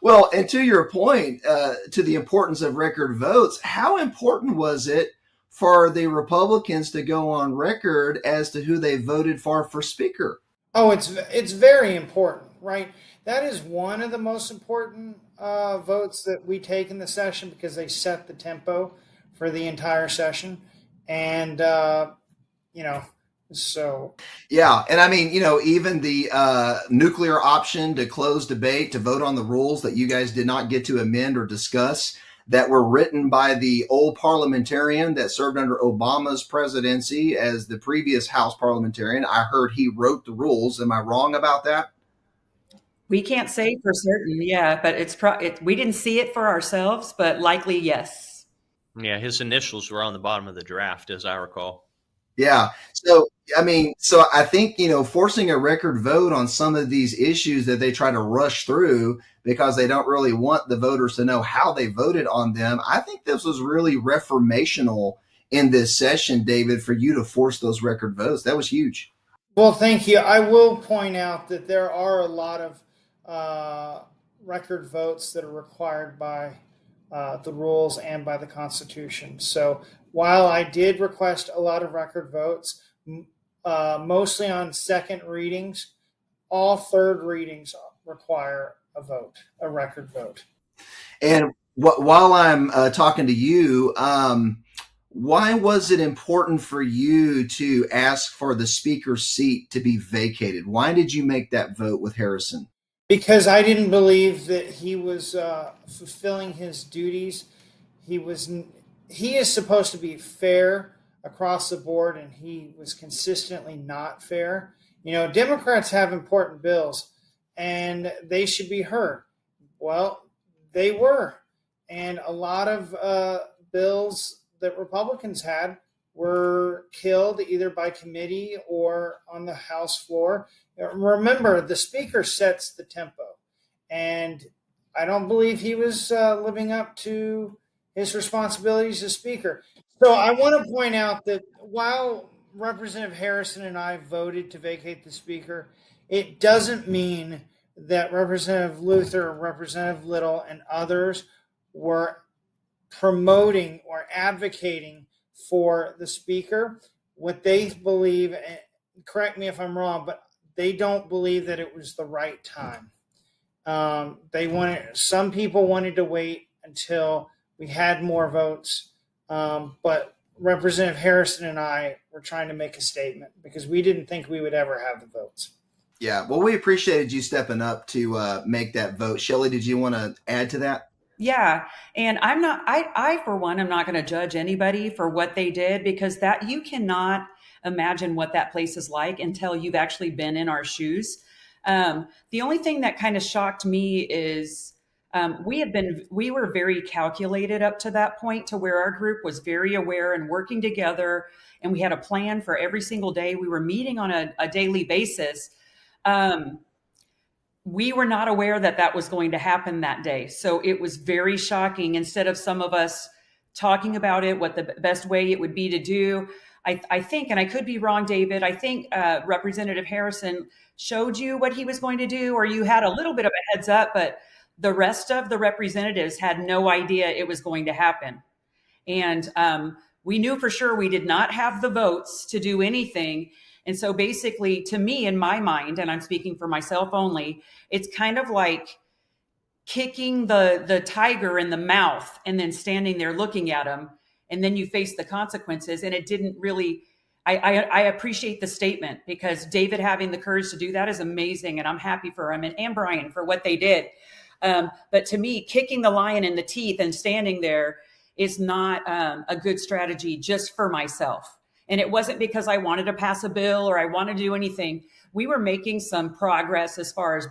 Well, and to your point, to the importance of record votes, how important was it for the Republicans to go on record as to who they voted for speaker? Oh, it's very important, right? That is one of the most important votes that we take in the session because they set the tempo for the entire session. And, so. Yeah. And I mean, even the nuclear option to close debate, to vote on the rules that you guys did not get to amend or discuss, that were written by the old parliamentarian that served under Obama's presidency as the previous House parliamentarian. I heard he wrote the rules. Am I wrong about that? We can't say for certain, yeah, but we didn't see it for ourselves, but likely yes. Yeah, his initials were on the bottom of the draft, as I recall. Yeah. So I think, forcing a record vote on some of these issues that they try to rush through because they don't really want the voters to know how they voted on them. I think this was really reformational in this session, David, for you to force those record votes. That was huge. Well, thank you. I will point out that there are a lot of record votes that are required by the rules and by the Constitution. So while I did request a lot of record votes, mostly on second readings, all third readings require a vote, a record vote. And while I'm talking to you, why was it important for you to ask for the speaker's seat to be vacated? Why did you make that vote with Harrison? Because I didn't believe that he was fulfilling his duties. He is supposed to be fair across the board, and he was consistently not fair. You know, Democrats have important bills, and they should be heard. Well, they were, and a lot of bills that Republicans had were killed either by committee or on the House floor. Remember, the speaker sets the tempo, and I don't believe he was living up to his responsibilities as speaker. So I want to point out that while Representative Harrison and I voted to vacate the speaker, it doesn't mean that Representative Luther, Representative Little, and others were promoting or advocating for the speaker. What they believe, and correct me if I'm wrong, but they don't believe that it was the right time. Some people wanted to wait until we had more votes, but Representative Harrison and I were trying to make a statement because we didn't think we would ever have the votes. Yeah, well, we appreciated you stepping up to make that vote. Shelley, did you want to add to that? Yeah. And I for one, am not going to judge anybody for what they did, because that you cannot imagine what that place is like until you've actually been in our shoes. The only thing that kind of shocked me is we were very calculated up to that point, to where our group was very aware and working together. And we had a plan for every single day. We were meeting on a daily basis. We were not aware that that was going to happen that day. So it was very shocking. Instead of some of us talking about it, what the best way it would be to do, I think, and I could be wrong, David, I think Representative Harrison showed you what he was going to do, or you had a little bit of a heads up, but the rest of the representatives had no idea it was going to happen. And we knew for sure we did not have the votes to do anything. And so basically, to me, in my mind, and I'm speaking for myself only, it's kind of like kicking the tiger in the mouth and then standing there looking at him, and then you face the consequences. And it didn't really, I appreciate the statement, because David having the courage to do that is amazing. And I'm happy for him and Brian for what they did. But to me, kicking the lion in the teeth and standing there is not a good strategy just for myself. And it wasn't because I wanted to pass a bill or I wanted to do anything. We were making some progress as far as,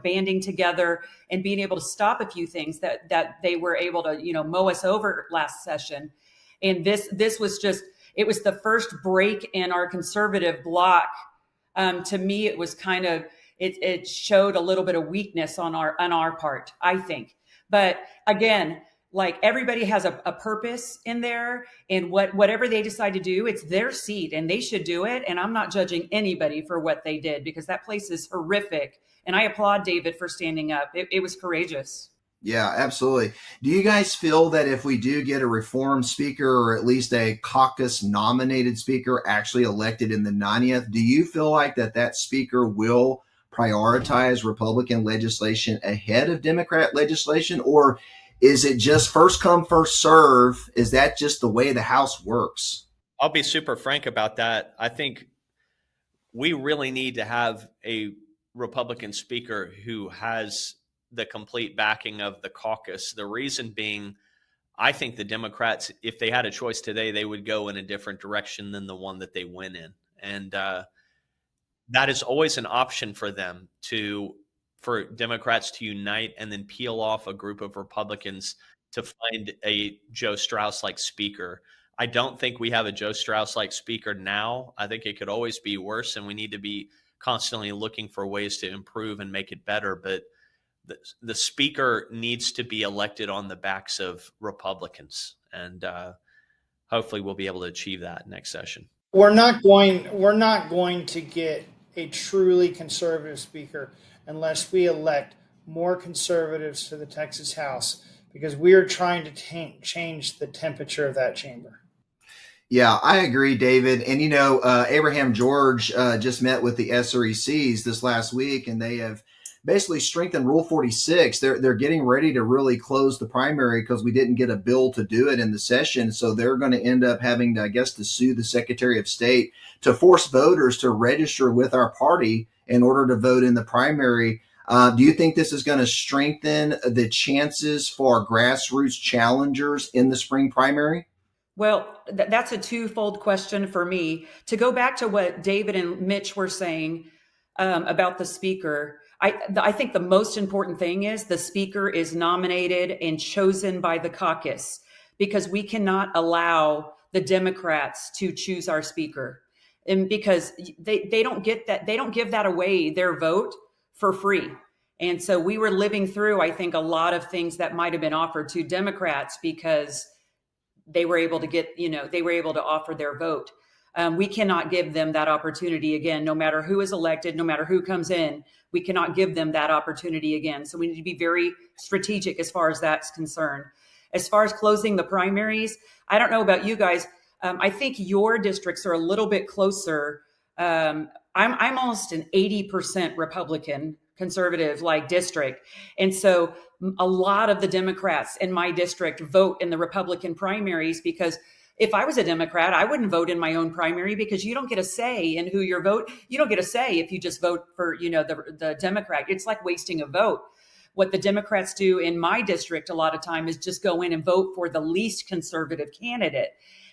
banding together and being able to stop a few things that they were able to, mow us over last session. And this was just, it was the first break in our conservative block. To me, it was kind of, it showed a little bit of weakness on our part, I think. But again, like, everybody has a purpose in there, and whatever they decide to do, it's their seat and they should do it. And I'm not judging anybody for what they did, because that place is horrific. And I applaud David for standing up. It was courageous. Yeah, absolutely. Do you guys feel that if we do get a reform speaker, or at least a caucus nominated speaker actually elected in the 90th, do you feel like that speaker will prioritize Republican legislation ahead of Democrat legislation? Or is it just first come, first serve? Is that just the way the House works? I'll be super frank about that. I think we really need to have a Republican speaker who has the complete backing of the caucus. The reason being, I think the Democrats, if they had a choice today, they would go in a different direction than the one that they went in. And that is always an option for them, for Democrats to unite and then peel off a group of Republicans to find a Joe Straus-like speaker. I don't think we have a Joe Straus-like speaker now. I think it could always be worse, and we need to be constantly looking for ways to improve and make it better. But the speaker needs to be elected on the backs of Republicans, and hopefully we'll be able to achieve that next session. We're not going to get a truly conservative speaker unless we elect more conservatives to the Texas House, because we are trying to change the temperature of that chamber. Yeah, I agree, David. And Abraham George just met with the SRECs this last week, and they have basically strengthened Rule 46. They're getting ready to really close the primary because we didn't get a bill to do it in the session. So they're going to end up having to, I guess, to sue the Secretary of State to force voters to register with our party in order to vote in the primary. Do you think this is going to strengthen the chances for grassroots challengers in the spring primary? Well, that's a twofold question for me. To go back to what David and Mitch were saying about the speaker, I think the most important thing is the speaker is nominated and chosen by the caucus, because we cannot allow the Democrats to choose our speaker. And because they don't get that, they don't give that away, their vote, for free. And so we were living through, I think, a lot of things that might have been offered to Democrats because they were able to they were able to offer their vote. We cannot give them that opportunity again, no matter who is elected, no matter who comes in, we cannot give them that opportunity again. So we need to be very strategic as far as that's concerned. As far as closing the primaries, I don't know about you guys. I think your districts are a little bit closer. I'm almost an 80% Republican conservative like district. And so a lot of the Democrats in my district vote in the Republican primaries, because if I was a Democrat, I wouldn't vote in my own primary, because you don't get a say in who your vote. You don't get a say if you just vote for, the Democrat. It's like wasting a vote. What the Democrats do in my district a lot of time is just go in and vote for the least conservative candidate.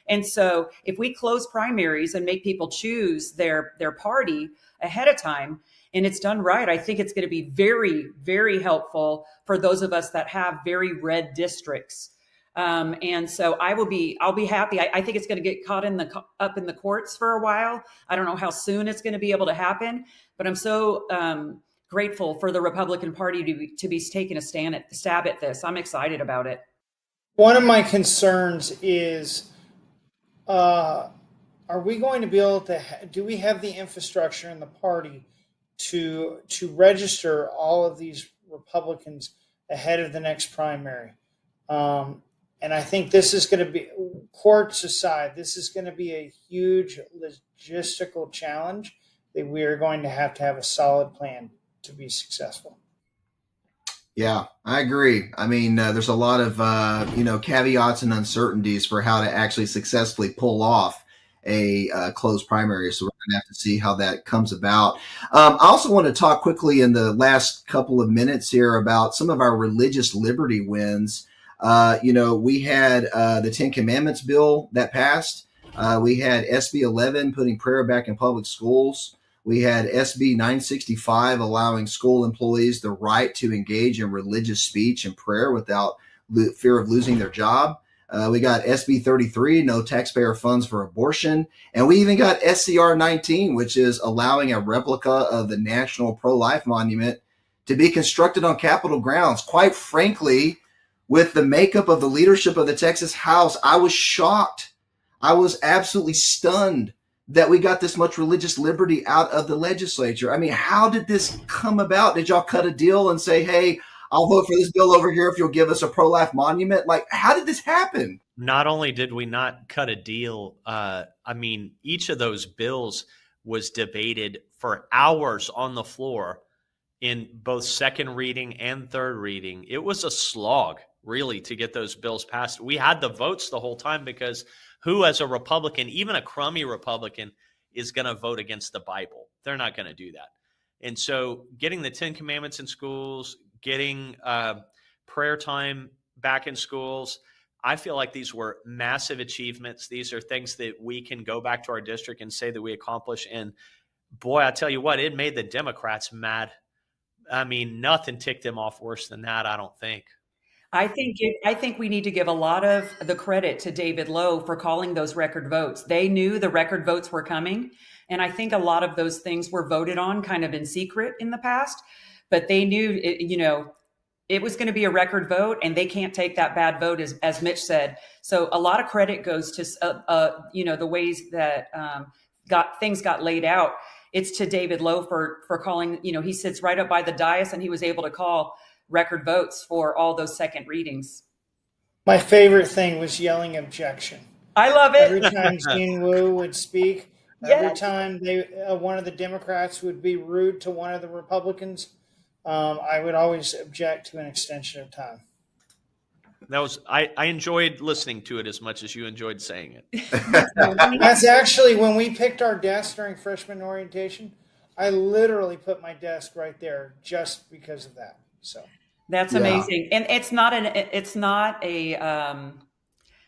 And so if we close primaries and make people choose their party ahead of time, and it's done right, I think it's going to be very, very helpful for those of us that have very red districts. And so I'll be happy. I think it's going to get caught up in the courts for a while. I don't know how soon it's going to be able to happen, but I'm so grateful for the Republican Party to be taking a stab at this. I'm excited about it. One of my concerns is, are we going to be able to? Do we have the infrastructure in the party to register all of these Republicans ahead of the next primary? And I think this is going to be, courts aside, this is going to be a huge logistical challenge that we are going to have a solid plan to be successful. Yeah, I agree. I mean, there's a lot of, caveats and uncertainties for how to actually successfully pull off a closed primary. So we're going to have to see how that comes about. I also want to talk quickly in the last couple of minutes here about some of our religious liberty wins. We had the Ten Commandments bill that passed. We had SB 11 putting prayer back in public schools. We had SB 965 allowing school employees the right to engage in religious speech and prayer without fear of losing their job. We got SB 33, no taxpayer funds for abortion. And we even got SCR 19, which is allowing a replica of the National Pro-Life Monument to be constructed on Capitol grounds. Quite frankly, with the makeup of the leadership of the Texas House, I was shocked. I was absolutely stunned that we got this much religious liberty out of the legislature. I mean, how did this come about? Did y'all cut a deal and say, hey, I'll vote for this bill over here if you'll give us a pro-life monument? Like, how did this happen? Not only did we not cut a deal, each of those bills was debated for hours on the floor in both second reading and third reading. It was a slog, really, to get those bills passed. We had the votes the whole time because who, as a Republican, even a crummy Republican, is going to vote against the Bible? They're not going to do that. And so getting the Ten Commandments in schools, getting prayer time back in schools, I feel like these were massive achievements. These are things that we can go back to our district and say that we accomplished. And boy, I tell you what, it made the Democrats mad. I mean, nothing ticked them off worse than that, I don't think. I think we need to give a lot of the credit to David Lowe for calling those record votes. They knew the record votes were coming. And I think a lot of those things were voted on kind of in secret in the past, but they knew, it was going to be a record vote, and they can't take that bad vote, as Mitch said. So a lot of credit goes to the ways that things got laid out. It's to David Lowe for calling. He sits right up by the dais, and he was able to call record votes for all those second readings. My favorite thing was yelling objection. I love it. Every time Gene Wu would speak, every time one of the Democrats would be rude to one of the Republicans, I would always object to an extension of time. I enjoyed listening to it as much as you enjoyed saying it. That's actually when we picked our desk during freshman orientation. I literally put my desk right there just because of that. So that's amazing, and it's not a.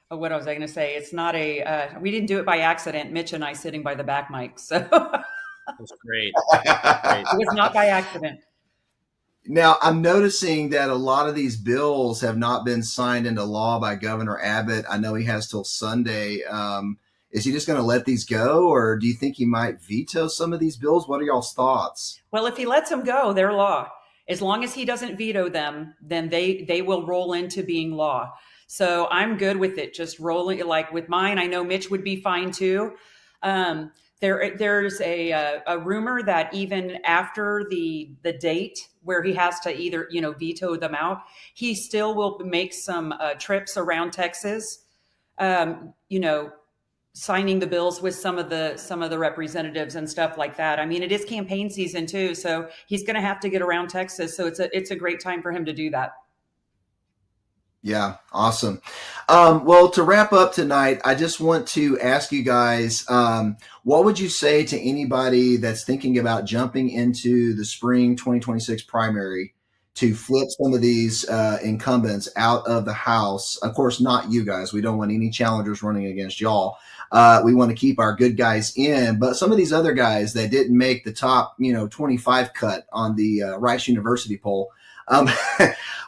What was I going to say? It's not we didn't do it by accident. Mitch and I sitting by the back mic. So that's great. It was not by accident. Now, I'm noticing that a lot of these bills have not been signed into law by Governor Abbott. I know he has till Sunday. Is he just going to let these go, or do you think he might veto some of these bills? What are y'all's thoughts? Well, if he lets them go, they're law. As long as he doesn't veto them, then they will roll into being law. So I'm good with it. Just rolling, like with mine. I know Mitch would be fine too. There's a rumor that even after the date where he has to either veto them out, he still will make some trips around Texas. Signing the bills with some of the representatives and stuff like that. I mean, it is campaign season too, so he's going to have to get around Texas. So it's a great time for him to do that. Yeah, awesome. Well, to wrap up tonight, I just want to ask you guys, what would you say to anybody that's thinking about jumping into the spring 2026 primary to flip some of these incumbents out of the House? Of course, not you guys. We don't want any challengers running against y'all. We want to keep our good guys in, but some of these other guys that didn't make the top, 25 cut on the Rice University poll,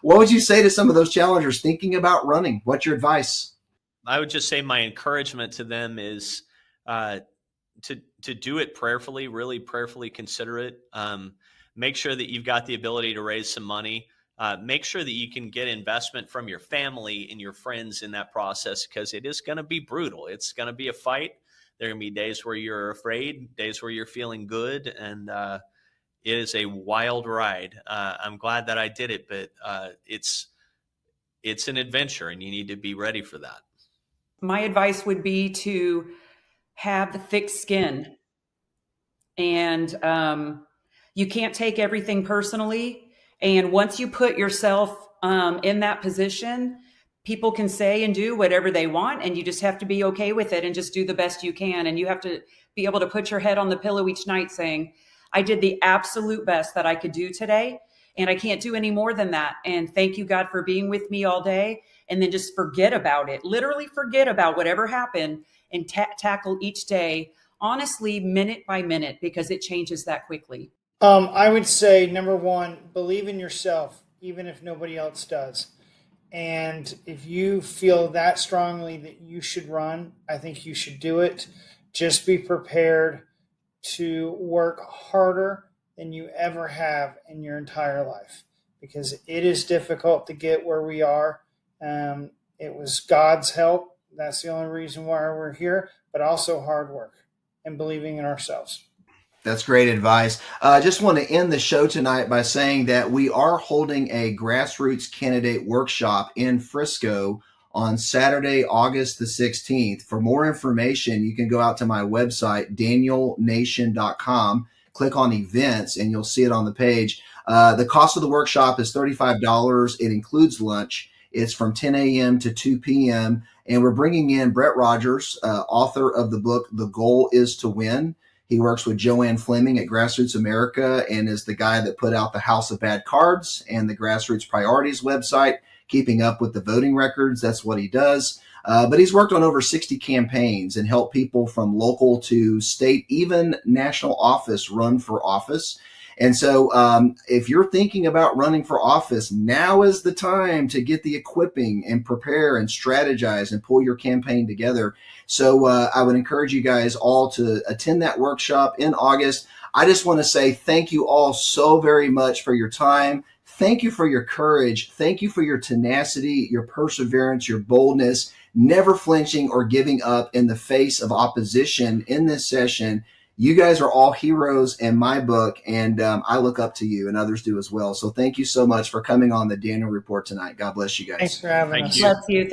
what would you say to some of those challengers thinking about running? What's your advice? I would just say my encouragement to them is to do it prayerfully, really prayerfully consider it. Make sure that you've got the ability to raise some money. Make sure that you can get investment from your family and your friends in that process, because it is going to be brutal. It's going to be a fight. There are going to be days where you're afraid, days where you're feeling good, and it is a wild ride. I'm glad that I did it, but it's an adventure, and you need to be ready for that. My advice would be to have the thick skin, and you can't take everything personally. And once you put yourself in that position, people can say and do whatever they want, and you just have to be okay with it and just do the best you can. And you have to be able to put your head on the pillow each night saying, I did the absolute best that I could do today, and I can't do any more than that. And thank you, God, for being with me all day. And then just forget about it. Literally forget about whatever happened and tackle each day, honestly, minute by minute, because it changes that quickly. I would say, number one, believe in yourself, even if nobody else does. And if you feel that strongly that you should run, I think you should do it. Just be prepared to work harder than you ever have in your entire life, because it is difficult to get where we are. It was God's help. That's the only reason why we're here, but also hard work and believing in ourselves. That's great advice. I just want to end the show tonight by saying that we are holding a grassroots candidate workshop in Frisco on Saturday, August the 16th. For more information, you can go out to my website, danielnation.com, click on events, and you'll see it on the page. The cost of the workshop is $35. It includes lunch. It's from 10 a.m. to 2 p.m. And we're bringing in Brett Rogers, author of the book, The Goal is to Win. He works with Joanne Fleming at Grassroots America and is the guy that put out the House of Bad Cards and the Grassroots Priorities website, keeping up with the voting records. That's what he does. But he's worked on over 60 campaigns and helped people from local to state, even national office, run for office. And so if you're thinking about running for office, now is the time to get the equipping and prepare and strategize and pull your campaign together. So I would encourage you guys all to attend that workshop in August. I just want to say thank you all so very much for your time. Thank you for your courage. Thank you for your tenacity, your perseverance, your boldness, never flinching or giving up in the face of opposition in this session. You guys are all heroes in my book, and I look up to you, and others do as well. So thank you so much for coming on the Daniel Report tonight. God bless you guys. Thanks for having us. Bless you. Thank